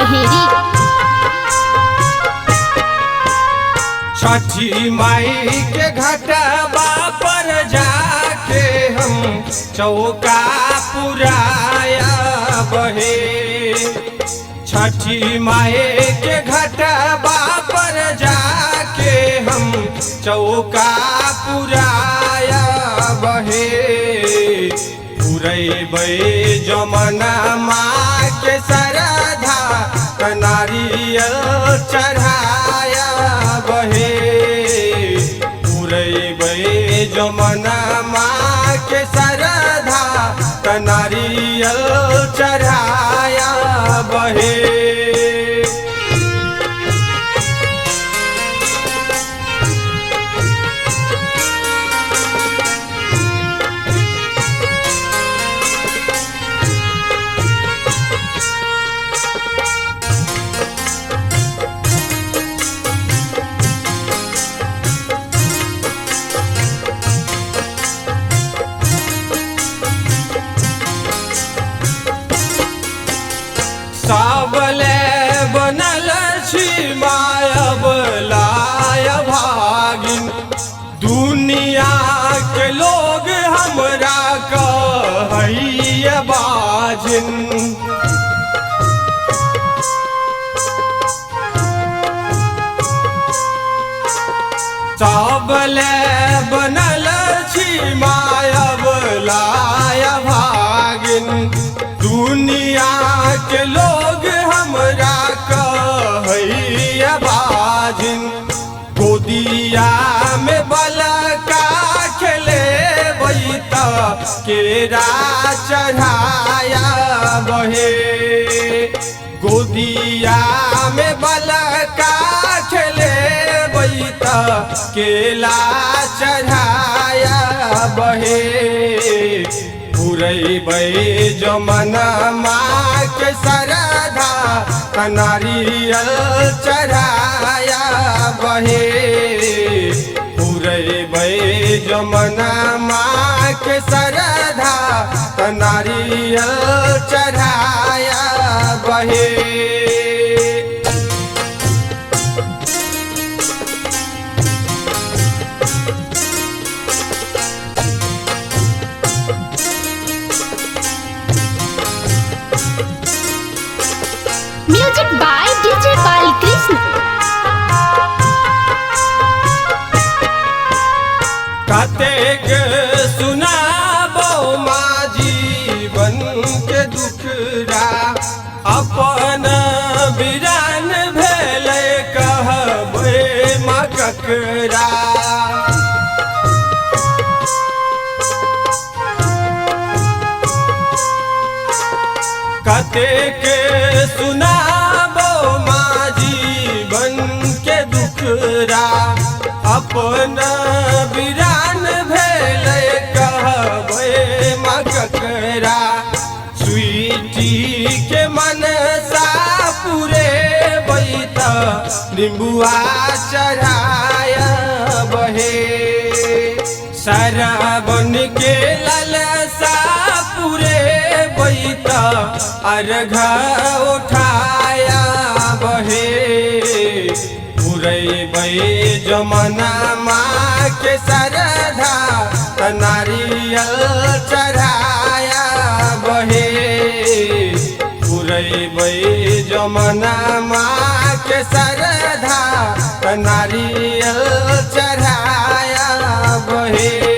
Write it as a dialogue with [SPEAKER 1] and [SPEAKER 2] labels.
[SPEAKER 1] बहेरी।
[SPEAKER 2] छठी माई के घाटवा पर जाके हम चौका पुराया बहे। छठी माई के घाटवा पर जाके हम चौका पुराया बहे। पुरैबै जमना माँ के सरधा नारियल चढ़ाया बहे। पुरैबै जमना माँ के सरधा नारियल चढ़ाया बहे। सावले बनल छी मायब लाय भागिन। दुनिया के लोग हमरा कहैया बाजिन। सावले बनल छी मायब लाय भागिन। दुनिया के लोग हमरा कहैया बाजिन। गोदिया में बलका खेले बैता केरा चढ़ाया बहे। गोदिया में बलका खेले बैता केला चढ़ाया बहे। पुरैबै जमना माँ के सरधा नारियल चढ़ाया बहे। पुरैबै जमना माँ के सरधा नारियल चढ़ाया बहे।
[SPEAKER 1] Music by DJ Balkrishna.
[SPEAKER 2] कतेक सुनाबो माँ जीवन के दुखरा। अपन बिरान भेले कहबै माँ ककरा। कतेक सुनाबो माँ जीवन के दुखरा। अपन बिरान भेले कहबै माँ ककरा। स्वीटी के मन सा पूरे बैता निम्बुआ चढ़ाया बहे। सरवन के ललसा पूरे बैता अर्घ उठाया बहे। पुरैबै जमना माँ के सरधा नारियल चढ़ाया बहे। पुरैबै जमना माँ के सरधा नारियल चढ़ाया बहे।